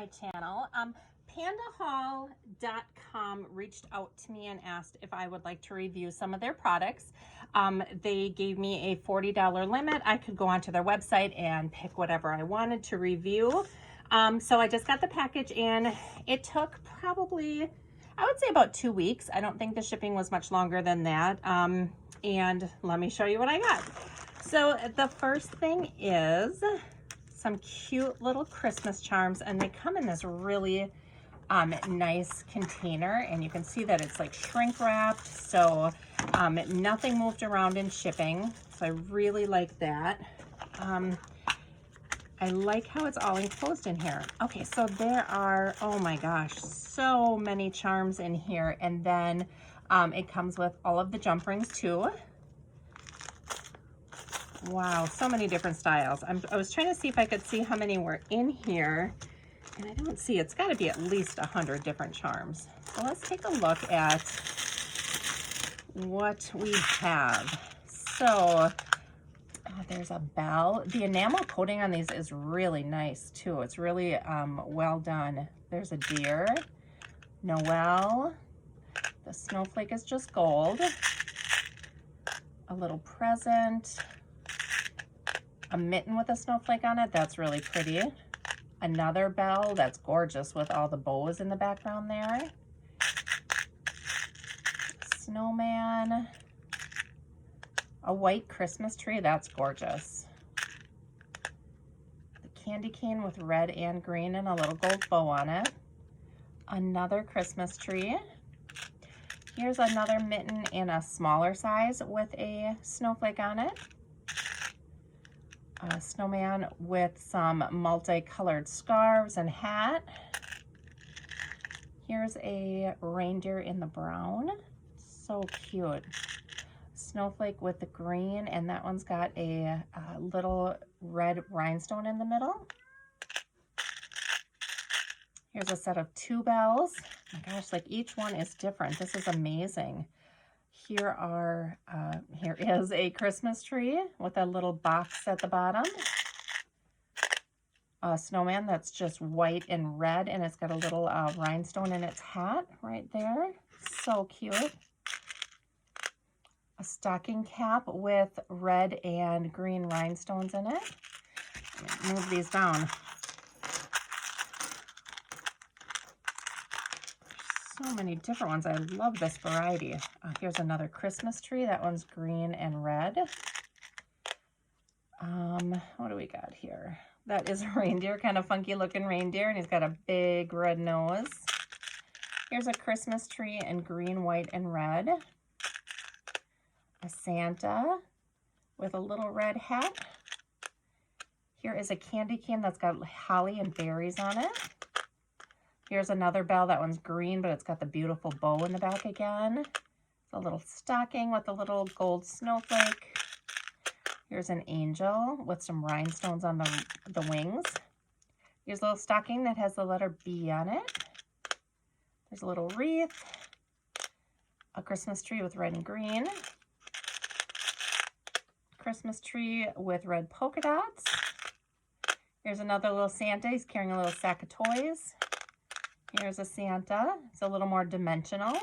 my channel. PandaHaul.com reached out to me and asked if I would like to review some of their products. They gave me a $40 limit. I could go onto their website and pick whatever I wanted to review. So I just got the package in. It took probably, I would say about 2 weeks. I don't think the shipping was much longer than that. And let me show you what I got. So the first thing is some cute little Christmas charms, and they come in this really nice container, and you can see that it's like shrink wrapped, so nothing moved around in shipping, so I really like that. I like how it's all enclosed in here. Okay, so there are, oh my gosh, so many charms in here, and then it comes with all of the jump rings too. Wow, so many different styles. I was trying to see if I could see how many were in here, and I don't see. It's got to be at least 100 different charms. So let's take a look at what we have. So there's a bell. The enamel coating on these is really nice too. It's really well done. There's a deer, Noel. The snowflake is just gold. A little present. A mitten with a snowflake on it. That's really pretty. Another bell. That's gorgeous with all the bows in the background there. Snowman. A white Christmas tree. That's gorgeous. The candy cane with red and green and a little gold bow on it. Another Christmas tree. Here's another mitten in a smaller size with a snowflake on it. A snowman with some multicolored scarves and hat. Here's a reindeer in the brown. So cute. Snowflake with the green, and that one's got a little red rhinestone in the middle. Here's a set of 2 bells. Oh my gosh, like each one is different. This is amazing. Here is a Christmas tree with a little box at the bottom. A snowman that's just white and red, and it's got a little rhinestone in its hat right there. So cute. A stocking cap with red and green rhinestones in it. Move these down. So many different ones. I love this variety. Here's another Christmas tree. That one's green and red. What do we got here? That is a reindeer, kind of funky looking reindeer, and he's got a big red nose. Here's a Christmas tree in green, white, and red. A Santa with a little red hat. Here is a candy cane that's got holly and berries on it. Here's another bell. That one's green, but it's got the beautiful bow in the back again. It's a little stocking with a little gold snowflake. Here's an angel with some rhinestones on the wings. Here's a little stocking that has the letter B on it. There's a little wreath. A Christmas tree with red and green. Christmas tree with red polka dots. Here's another little Santa. He's carrying a little sack of toys. Here's a Santa. It's a little more dimensional.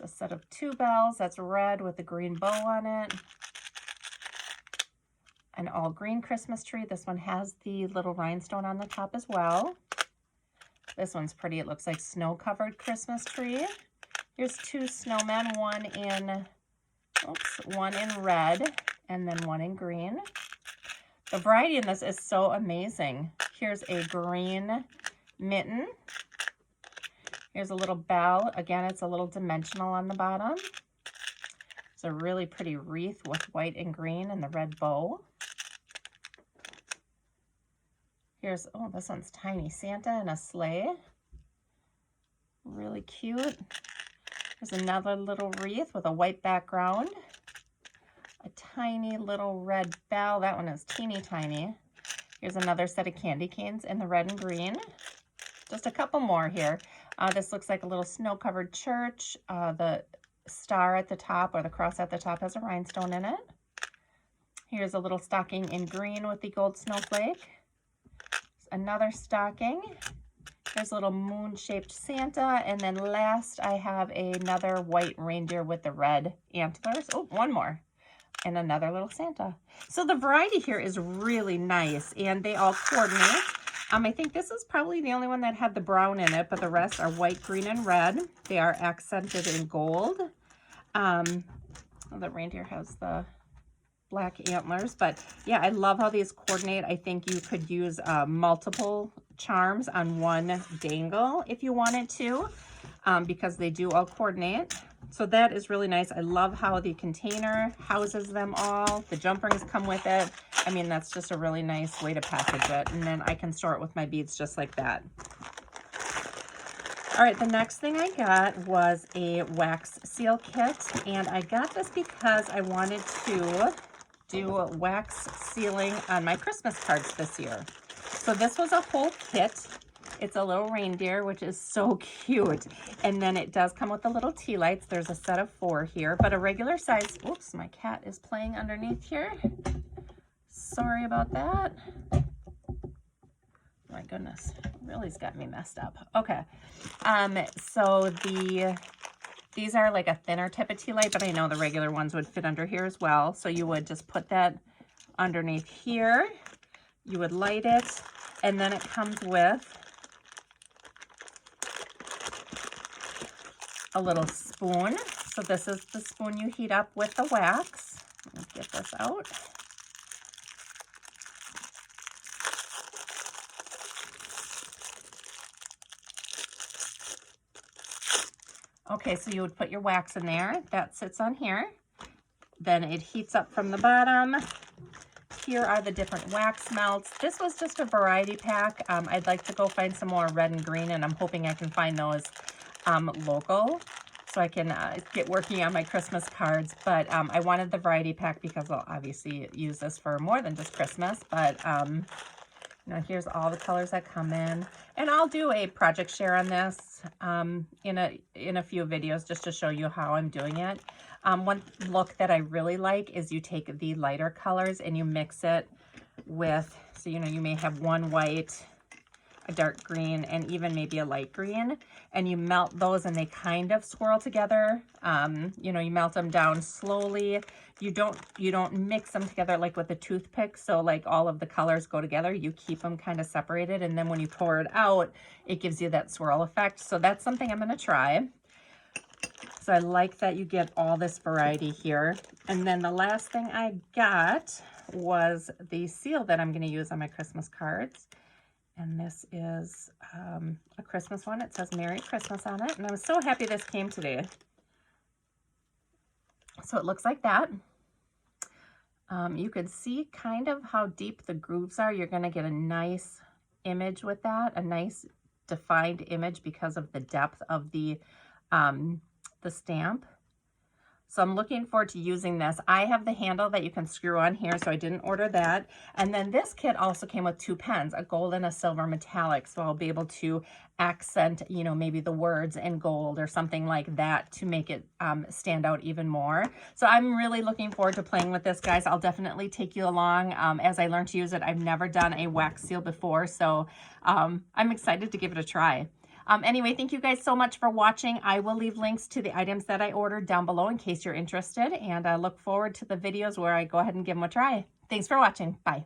A set of 2 bells. That's red with a green bow on it. An all green Christmas tree. This one has the little rhinestone on the top as well. This one's pretty. It looks like snow-covered Christmas tree. Here's 2 snowmen, one in red and then one in green. The variety in this is so amazing. Here's a green mitten. Here's a little bell. Again, it's a little dimensional on the bottom. It's a really pretty wreath with white and green and the red bow. Here's, oh, this one's tiny. Santa in a sleigh. Really cute. There's another little wreath with a white background. A tiny little red bell. That one is teeny tiny. Here's another set of candy canes in the red and green. Just a couple more here. This looks like a little snow-covered church. The star at the top, or the cross at the top, has a rhinestone in it. Here's a little stocking in green with the gold snowflake. another stocking. There's a little moon-shaped Santa, and then last I have another white reindeer with the red antlers. Oh, one more, and another little Santa. So the variety here is really nice, and they all coordinate. I think this is probably the only one that had the brown in it, but the rest are white, green, and red. They are accented in gold. The reindeer has the black antlers, but yeah, I love how these coordinate. I think you could use multiple charms on one dangle if you wanted to, because they do all coordinate. So that is really nice. I love how the container houses them all. The jump rings come with it. I mean, that's just a really nice way to package it. And then I can store it with my beads just like that. All right, the next thing I got was a wax seal kit. And I got this because I wanted to do wax sealing on my Christmas cards this year. So this was a whole kit. It's a little reindeer, which is so cute. And then it does come with the little tea lights. There's a set of 4 here, but a regular size. Oops, my cat is playing underneath here. Sorry about that. My goodness, really's got me messed up. Okay, so these are like a thinner tip of tea light, but I know the regular ones would fit under here as well. So you would just put that underneath here. You would light it, and then it comes with a little spoon. So this is the spoon you heat up with the wax. Let me get this out. Okay, so you would put your wax in there. That sits on here. Then it heats up from the bottom. Here are the different wax melts. This was just a variety pack. I'd like to go find some more red and green, and I'm hoping I can find those local so I can get working on my Christmas cards. But I wanted the variety pack because I'll obviously use this for more than just Christmas. But you know, here's all the colors that come in. And I'll do a project share on this in a few videos just to show you how I'm doing it. One look that I really like is you take the lighter colors and you mix it with, so you know, you may have one white, a dark green, and even maybe a light green, and you melt those and they kind of swirl together. You know, you melt them down slowly. You don't mix them together like with a toothpick, so like all of the colors go together. You keep them kind of separated, and then when you pour it out, it gives you that swirl effect. So that's something I'm going to try. So I like that you get all this variety here. And then the last thing I got was the seal that I'm going to use on my Christmas cards. And this is a Christmas one. It says Merry Christmas on it. And I was so happy this came today. So it looks like that. You can see kind of how deep the grooves are. You're going to get a nice image with that, a nice defined image because of the depth of the stamp. So I'm looking forward to using this. I have the handle that you can screw on here, so I didn't order that. And then this kit also came with 2 pens, a gold and a silver metallic. So I'll be able to accent, you know, maybe the words in gold or something like that to make it stand out even more. So I'm really looking forward to playing with this, guys. I'll definitely take you along as I learn to use it. I've never done a wax seal before, so I'm excited to give it a try. Anyway, thank you guys so much for watching. I will leave links to the items that I ordered down below in case you're interested, and I look forward to the videos where I go ahead and give them a try. Thanks for watching. Bye.